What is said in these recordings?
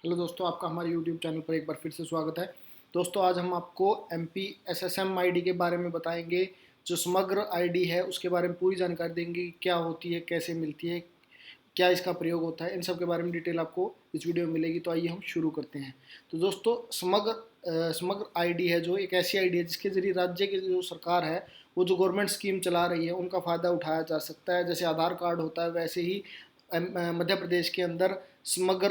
Hello दोस्तों, आपका हमारे यूट्यूब चैनल पर एक बार फिर से स्वागत है। दोस्तों, आज हम आपको एमपी एसएसएम आईडी के बारे में बताएंगे। जो समग्र आईडी है उसके बारे में पूरी जानकारी देंगे कि क्या होती है, कैसे मिलती है, क्या इसका प्रयोग होता है। इन सब के बारे में डिटेल आपको इस वीडियो में मिलेगी। तो आइए हम शुरू करते हैं। तो दोस्तों, समग्र आईडी है जो एक ऐसी आईडी है जिसके जरिए राज्य की जो सरकार है वो जो गवर्नमेंट स्कीम चला रही है उनका फ़ायदा उठाया जा सकता है। जैसे आधार कार्ड होता है वैसे ही मध्य प्रदेश के अंदर समग्र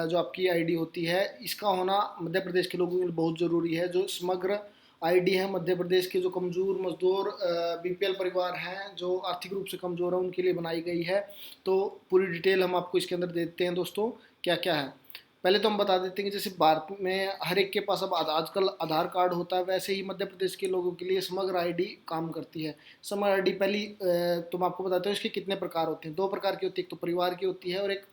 जो आपकी आईडी होती है इसका होना मध्य प्रदेश के लोगों के लिए बहुत ज़रूरी है। जो समग्र आईडी है मध्य प्रदेश के जो कमज़ोर मजदूर बीपीएल परिवार हैं जो आर्थिक रूप से कमज़ोर हैं उनके लिए बनाई गई है। तो पूरी डिटेल हम आपको इसके अंदर देते हैं दोस्तों, क्या क्या है। पहले तो हम बता देते हैं कि जैसे भारत में हर एक के पास अब आजकल आधार कार्ड होता है, वैसे ही मध्य प्रदेश के लोगों के लिए समग्र आईडी काम करती है। समग्र आईडी पहली तो मैं आपको बताता हूँ इसके कितने प्रकार होते हैं। दो प्रकार की होती है, एक तो परिवार की होती है और एक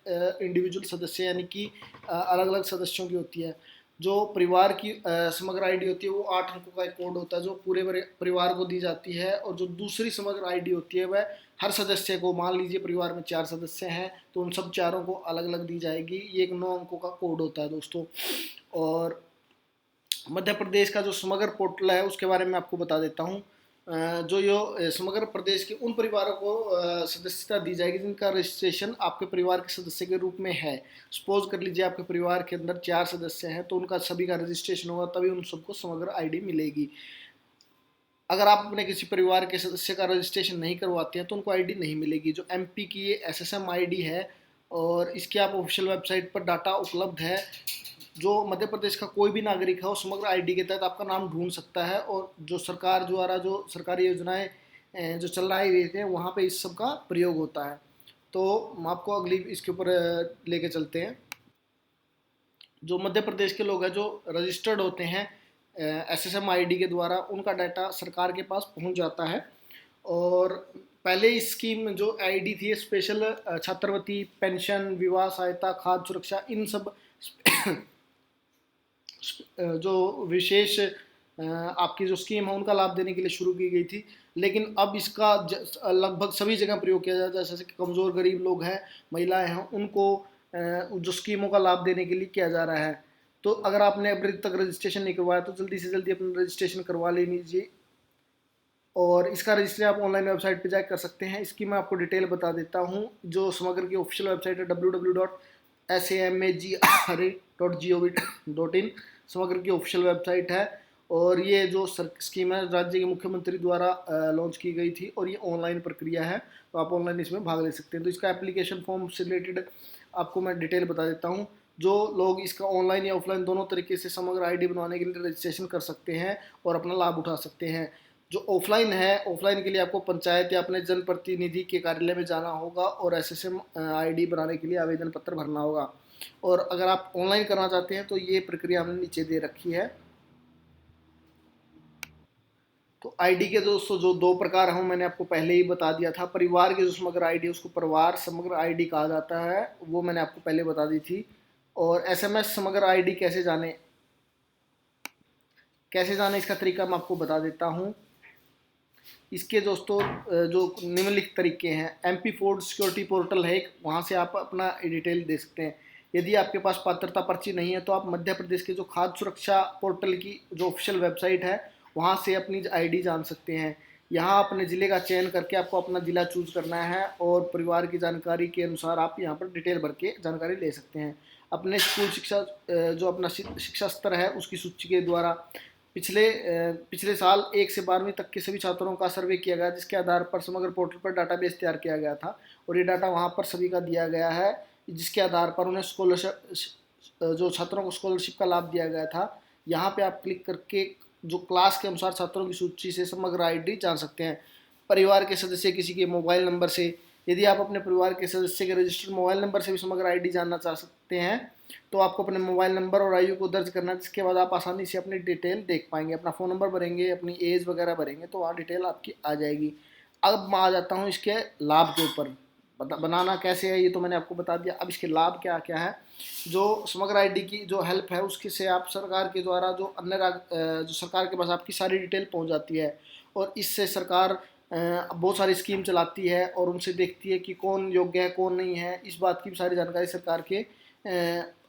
इंडिविजुअल सदस्य यानी कि अलग अलग सदस्यों की होती है। जो परिवार की समग्र आईडी होती है वो 8 अंकों का एक कोड होता है जो पूरे परिवार को दी जाती है। और जो दूसरी समग्र आईडी होती है वह हर सदस्य को, मान लीजिए परिवार में 4 सदस्य हैं तो उन सब चारों को अलग अलग दी जाएगी। ये एक 9 अंकों का कोड होता है दोस्तों। और मध्य प्रदेश का जो समग्र पोर्टल है उसके बारे में आपको बता देता हूँ। जो यो समग्र प्रदेश के उन परिवारों को सदस्यता दी जाएगी जिनका रजिस्ट्रेशन आपके परिवार के सदस्य के रूप में है। सपोज कर लीजिए आपके परिवार के अंदर 4 सदस्य हैं तो उनका सभी का रजिस्ट्रेशन होगा, तभी उन सबको समग्र आईडी मिलेगी। अगर आप अपने किसी परिवार के सदस्य का रजिस्ट्रेशन नहीं करवाते हैं तो उनको आईडी नहीं मिलेगी। जो एमपी की ये एसएसएम आईडी है और इसके आप ऑफिशियल वेबसाइट पर डाटा उपलब्ध है। जो मध्य प्रदेश का कोई भी नागरिक है वो समग्र आईडी के तहत आपका नाम ढूंढ सकता है। और जो सरकार द्वारा जो सरकारी योजनाएं जो चल रही रहती हैं वहाँ पे इस सब का प्रयोग होता है। तो हम आपको अगली इसके ऊपर लेके चलते हैं। जो मध्य प्रदेश के लोग हैं जो रजिस्टर्ड होते हैं एसएसएम आईडी के द्वारा, उनका डाटा सरकार के पास पहुंच जाता है। और पहले इस स्कीम में जो आईडी थी स्पेशल छात्रवृत्ति, पेंशन, विवाह सहायता, खाद्य सुरक्षा, इन सब जो विशेष आपकी जो स्कीम है उनका लाभ देने के लिए शुरू की गई थी। लेकिन अब इसका लगभग सभी जगह प्रयोग किया जाता है। जैसे कि कमज़ोर गरीब लोग हैं, महिलाएं हैं, उनको जो स्कीमों का लाभ देने के लिए किया जा रहा है। तो अगर आपने अभी तक रजिस्ट्रेशन नहीं करवाया तो जल्दी से जल्दी अपना रजिस्ट्रेशन करवा लीजिए। और इसका रजिस्ट्रेशन आप ऑनलाइन वेबसाइट पर जाकर कर सकते हैं। इसकी मैं आपको डिटेल बता देता हूँ। जो समग्र की ऑफिशियल वेबसाइट है www.samagre.gov.in समग्र की ऑफिशियल वेबसाइट है। और ये जो स्कीम है राज्य के मुख्यमंत्री द्वारा लॉन्च की गई थी और ये ऑनलाइन प्रक्रिया है, तो आप ऑनलाइन इसमें भाग ले सकते हैं। तो इसका एप्लीकेशन फॉर्म से रिलेटेड आपको मैं डिटेल बता देता हूँ। जो लोग इसका ऑनलाइन या ऑफलाइन दोनों तरीके से समग्र आईडी बनवाने के लिए रजिस्ट्रेशन कर सकते हैं और अपना लाभ उठा सकते हैं। जो ऑफलाइन है, ऑफलाइन के लिए आपको पंचायत या अपने जनप्रतिनिधि के कार्यालय में जाना होगा और एसएसएम आईडी बनाने के लिए आवेदन पत्र भरना होगा। और अगर आप ऑनलाइन करना चाहते हैं तो ये प्रक्रिया हमने नीचे दे रखी है। तो आईडी के दोस्तों जो दो प्रकार हैं मैंने आपको पहले ही बता दिया था। परिवार की जो समग्र आईडी उसको परिवार समग्र आईडी कहा जाता है, वो मैंने आपको पहले बता दी थी। और एसएमएस समग्र आईडी कैसे जाने इसका तरीका मैं आपको बता देता हूँ। इसके दोस्तों जो निम्नलिखित तरीके हैं। एमपी फूड सिक्योरिटी पोर्टल है एक, वहाँ से आप अपना डिटेल दे सकते हैं। यदि आपके पास पात्रता पर्ची नहीं है तो आप मध्य प्रदेश के जो खाद्य सुरक्षा पोर्टल की जो ऑफिशियल वेबसाइट है वहाँ से अपनी आईडी जान सकते हैं। यहाँ अपने ज़िले का चयन करके आपको अपना ज़िला चूज करना है और परिवार की जानकारी के अनुसार आप यहाँ पर डिटेल भर के जानकारी ले सकते हैं। अपने स्कूल शिक्षा जो अपना शिक्षा स्तर है उसकी सूची के द्वारा पिछले साल 1 से 12वीं तक के सभी छात्रों का सर्वे किया गया, जिसके आधार पर समग्र पोर्टल पर डाटाबेस तैयार किया गया था। और ये डाटा वहाँ पर सभी का दिया गया है, जिसके आधार पर उन्हें स्कॉलरशिप जो छात्रों को स्कॉलरशिप का लाभ दिया गया था। यहाँ पे आप क्लिक करके जो क्लास के अनुसार छात्रों की सूची से समग्र आईडी जान सकते हैं। परिवार के सदस्य किसी के मोबाइल नंबर से, यदि आप अपने परिवार के सदस्य के रजिस्टर्ड मोबाइल नंबर से भी समग्र आईडी जानना चाह सकते हैं तो आपको अपने मोबाइल नंबर और आयु को दर्ज करना है, जिसके बाद आप आसानी से अपनी डिटेल देख पाएंगे। अपना फ़ोन नंबर भरेंगे, अपनी एज वगैरह भरेंगे तो वहाँ डिटेल आपकी आ जाएगी। अब मैं आ जाता हूँ इसके लाभ के ऊपर। बनाना कैसे है ये तो मैंने आपको बता दिया। अब इसके लाभ क्या क्या है। जो समग्र आईडी की जो हेल्प है उसके से आप सरकार के द्वारा जो जो सरकार के पास आपकी सारी डिटेल पहुँच जाती है। और इससे सरकार बहुत सारी स्कीम चलाती है और उनसे देखती है कि कौन योग्य है कौन नहीं है। इस बात की भी सारी जानकारी सरकार के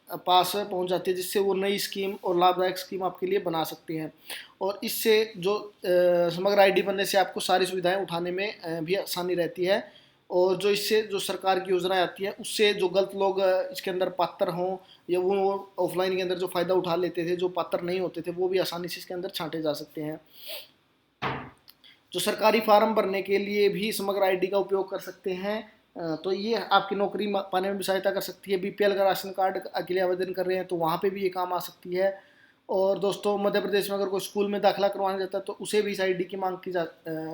पास पहुंच जाती है, जिससे वो नई स्कीम और लाभदायक स्कीम आपके लिए बना सकते हैं। और इससे जो समग्र आईडी बनने से आपको सारी सुविधाएं उठाने में भी आसानी रहती है। और जो इससे जो सरकार की योजनाएं आती हैं उससे जो गलत लोग इसके अंदर पात्र हों या वो ऑफलाइन के अंदर जो फ़ायदा उठा लेते थे, जो पात्र नहीं होते थे, वो भी आसानी से इसके अंदर छांटे जा सकते हैं। जो सरकारी फार्म भरने के लिए भी समग्र आईडी का उपयोग कर सकते हैं। तो ये आपकी नौकरी पाने में भी सहायता कर सकती है। बीपीएल का राशन कार्ड के लिए आवेदन कर रहे हैं तो वहाँ पे भी ये काम आ सकती है। और दोस्तों मध्य प्रदेश में अगर कोई स्कूल में दाखिला करवाना जाता है तो उसे भी इस आईडी की मांग की जा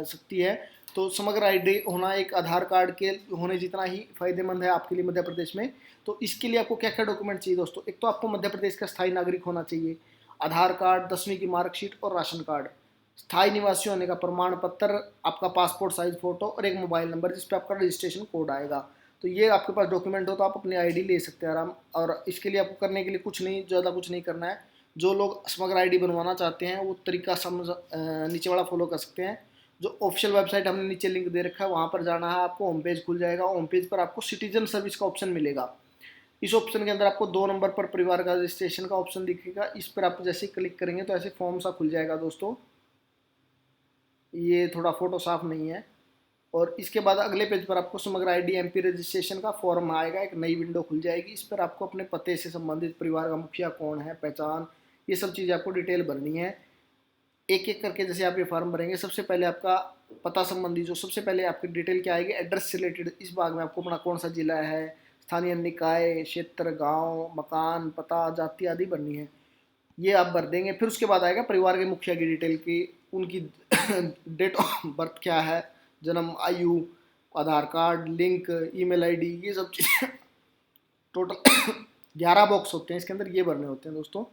सकती है। तो समग्र आईडी होना एक आधार कार्ड के होने जितना ही फायदेमंद है आपके लिए मध्य प्रदेश में। तो इसके लिए आपको क्या क्या डॉक्यूमेंट चाहिए दोस्तों? एक तो आपको मध्य प्रदेश का स्थायी नागरिक होना चाहिए, आधार कार्ड, 10वीं की मार्कशीट और राशन कार्ड, स्थायी निवासी होने का प्रमाण पत्र, आपका पासपोर्ट साइज फोटो और एक मोबाइल नंबर जिस पे आपका रजिस्ट्रेशन कोड आएगा। तो ये आपके पास डॉक्यूमेंट हो तो आप अपनी आईडी ले सकते हैं आराम। और इसके लिए आपको करने के लिए कुछ नहीं, ज़्यादा कुछ नहीं करना है। जो लोग समग्र आईडी बनवाना चाहते हैं वो तरीका समझ नीचे वाला फॉलो कर सकते हैं। जो ऑफिशियल वेबसाइट हमने नीचे लिंक दे रखा है वहाँ पर जाना है आपको, होम पेज खुल जाएगा। होम पेज पर आपको सिटीजन सर्विस का ऑप्शन मिलेगा। इस ऑप्शन के अंदर आपको 2 नंबर पर परिवार का रजिस्ट्रेशन का ऑप्शन दिखेगा। इस पर आप जैसे क्लिक करेंगे तो ऐसे फॉर्म सा खुल जाएगा दोस्तों। ये थोड़ा फोटो साफ नहीं है। और इसके बाद अगले पेज पर आपको समग्र आईडी एमपी रजिस्ट्रेशन का फॉर्म आएगा, एक नई विंडो खुल जाएगी। इस पर आपको अपने पते से संबंधित परिवार का मुखिया कौन है, पहचान, ये सब चीज़ें आपको डिटेल भरनी है। एक एक करके जैसे आप ये फॉर्म भरेंगे, सबसे पहले आपका पता संबंधी जो सबसे पहले आपकी डिटेल क्या आएगी, एड्रेस से रिलेटेड। इस भाग में आपको अपना कौन सा जिला है, स्थानीय निकाय, क्षेत्र, गांव, मकान, पता, जाति आदि भरनी है। ये आप भर देंगे। फिर उसके बाद आएगा परिवार के मुखिया की डिटेल की, उनकी डेट ऑफ बर्थ क्या है, जन्म, आयु, आधार कार्ड, लिंक, ईमेल आईडी, ये सब चीज़ टोटल 11 बॉक्स होते हैं इसके अंदर, ये भरने होते हैं दोस्तों।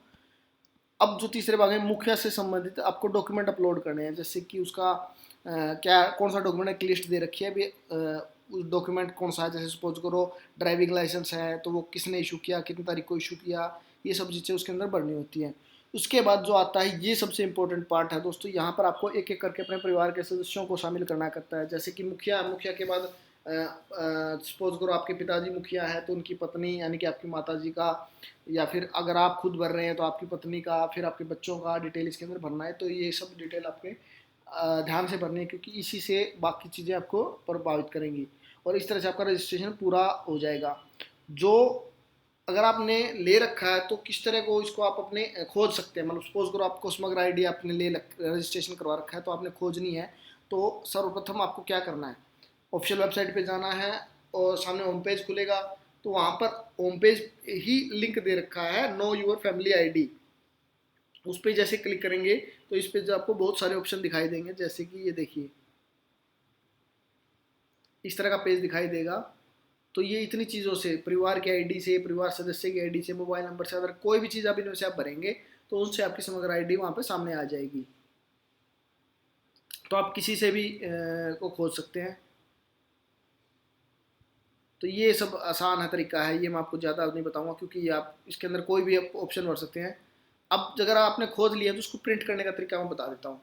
अब जो तीसरे भाग है मुखिया से संबंधित आपको डॉक्यूमेंट अपलोड करने हैं, जैसे कि उसका क्या कौन सा डॉक्यूमेंट की लिस्ट दे रखी है अभी, उस डॉक्यूमेंट कौन सा है। जैसे सपोज करो ड्राइविंग लाइसेंस है तो वो किसने इशू किया, कितनी तारीख को इशू किया, ये सब चीज़ें उसके अंदर भरनी होती हैं। उसके बाद जो आता है ये सबसे इंपॉर्टेंट पार्ट है दोस्तों, यहाँ पर आपको एक एक करके अपने परिवार के सदस्यों को शामिल करना करता है। जैसे कि मुखिया के बाद सपोज करो आपके पिताजी मुखिया है तो उनकी पत्नी यानी कि आपकी माताजी का, या फिर अगर आप खुद भर रहे हैं तो आपकी पत्नी का, फिर आपके बच्चों का डिटेल इसके अंदर भरना है। तो ये सब डिटेल आपके ध्यान से भरनी है क्योंकि इसी से बाकी चीज़ें आपको प्रभावित करेंगी। और इस तरह से आपका रजिस्ट्रेशन पूरा हो जाएगा। जो अगर आपने ले रखा है तो किस तरह को इसको आप अपने खोज सकते हैं। मतलब सपोज करो आपको समग्र आईडी आपने रजिस्ट्रेशन करवा रखा है तो आपने खोजनी है। तो सर्वप्रथम आपको क्या करना है, ऑफिशियल वेबसाइट पे जाना है और सामने होम पेज खुलेगा। तो वहाँ पर होम पेज ही लिंक दे रखा है नो योर फैमिली आईडी, उस पर जैसे क्लिक करेंगे तो इस पे आपको बहुत सारे ऑप्शन दिखाई देंगे। जैसे कि ये देखिए इस तरह का पेज दिखाई देगा। तो ये इतनी चीज़ों से, परिवार की आईडी से, परिवार सदस्य की आईडी से, मोबाइल नंबर से, अगर कोई भी चीज़ आप इनमें से आप भरेंगे तो उनसे आपकी समग्र आईडी वहाँ पे सामने आ जाएगी। तो आप किसी से भी को खोज सकते हैं। तो ये सब आसान है तरीका है, ये मैं आपको ज़्यादा नहीं बताऊंगा क्योंकि ये आप इसके अंदर कोई भी ऑप्शन भर सकते हैं। अब अगर आपने खोज लिया तो उसको प्रिंट करने का तरीका मैं बता देता हूँ।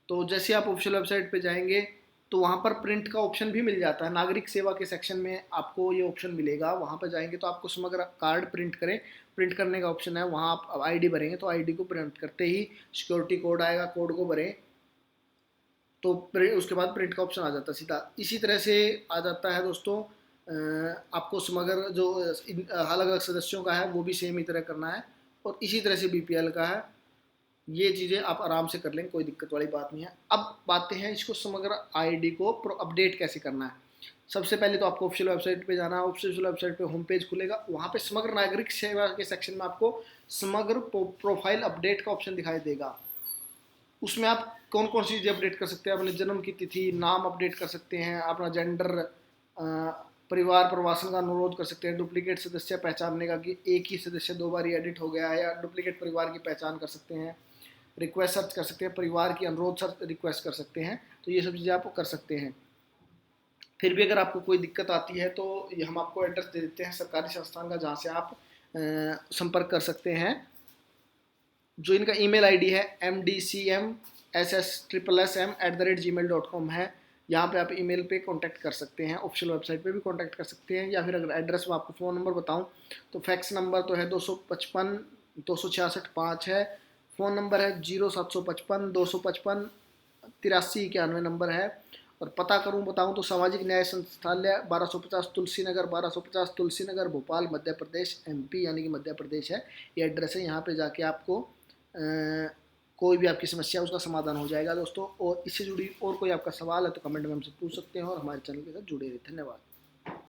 तो जैसे आप ऑफिशियल वेबसाइट पे जाएंगे तो वहाँ पर प्रिंट का ऑप्शन भी मिल जाता है। नागरिक सेवा के सेक्शन में आपको ये ऑप्शन मिलेगा। वहाँ पर जाएंगे तो आपको समग्र कार्ड प्रिंट करें, प्रिंट करने का ऑप्शन है। वहाँ आप आईडी भरेंगे तो आईडी को प्रिंट करते ही सिक्योरिटी कोड आएगा, कोड को भरें तो उसके बाद प्रिंट का ऑप्शन आ जाता है सीधा। इसी तरह से आ जाता है दोस्तों आपको समग्र जो अलग अलग सदस्यों का है वो भी सेम ही तरह करना है। और इसी तरह से बीपीएल का है। ये चीज़ें आप आराम से कर लेंगे, कोई दिक्कत वाली बात नहीं है। अब बातें हैं इसको समग्र आईडी को अपडेट कैसे करना है। सबसे पहले तो आपको ऑफिशियल वेबसाइट पे जाना है। ऑफिशियल वेबसाइट पे होम पेज खुलेगा, वहाँ पे समग्र नागरिक सेवा के सेक्शन में आपको समग्र प्रोफाइल अपडेट का ऑप्शन दिखाई देगा। उसमें आप कौन कौन सी चीज़ें अपडेट कर सकते हैं, अपने जन्म की तिथि, नाम अपडेट कर सकते हैं, अपना जेंडर, परिवार प्रवासन का अनुरोध कर सकते हैं, डुप्लीकेट सदस्य पहचानने का कि एक ही सदस्य 2 बार एडिट हो गया है, या डुप्लीकेट परिवार की पहचान कर सकते हैं, रिक्वेस्ट सर्च कर सकते हैं, परिवार की अनुरोध सर्च रिक्वेस्ट कर सकते हैं। तो ये सब चीज़ें आप कर सकते हैं। फिर भी अगर आपको कोई दिक्कत आती है तो ये हम आपको एड्रेस दे देते हैं सरकारी संस्थान का जहाँ से आप संपर्क कर सकते हैं। जो इनका ईमेल आईडी है mdcmssssm@gmail.com है। यहाँ पे आप ईमेल पे कांटेक्ट कर सकते हैं, ऑफिशियल वेबसाइट पे भी कांटेक्ट कर सकते हैं, या फिर अगर एड्रेस में आपको फ़ोन नंबर बताऊँ तो फैक्स नंबर तो है 255 266 5 है, फ़ोन नंबर है 0755 255 8391 नंबर है। और पता करूं बताऊं तो सामाजिक न्याय संस्थालय 1250 तुलसी नगर 1250 तुलसी नगर भोपाल मध्य प्रदेश एमपी यानी कि मध्य प्रदेश है, ये एड्रेस है। यहाँ पे जाके आपको कोई भी आपकी समस्या उसका समाधान हो जाएगा दोस्तों। और इससे जुड़ी और कोई आपका सवाल है तो कमेंट में हमसे पूछ सकते हैं और हमारे चैनल के साथ जुड़े रहिए। धन्यवाद।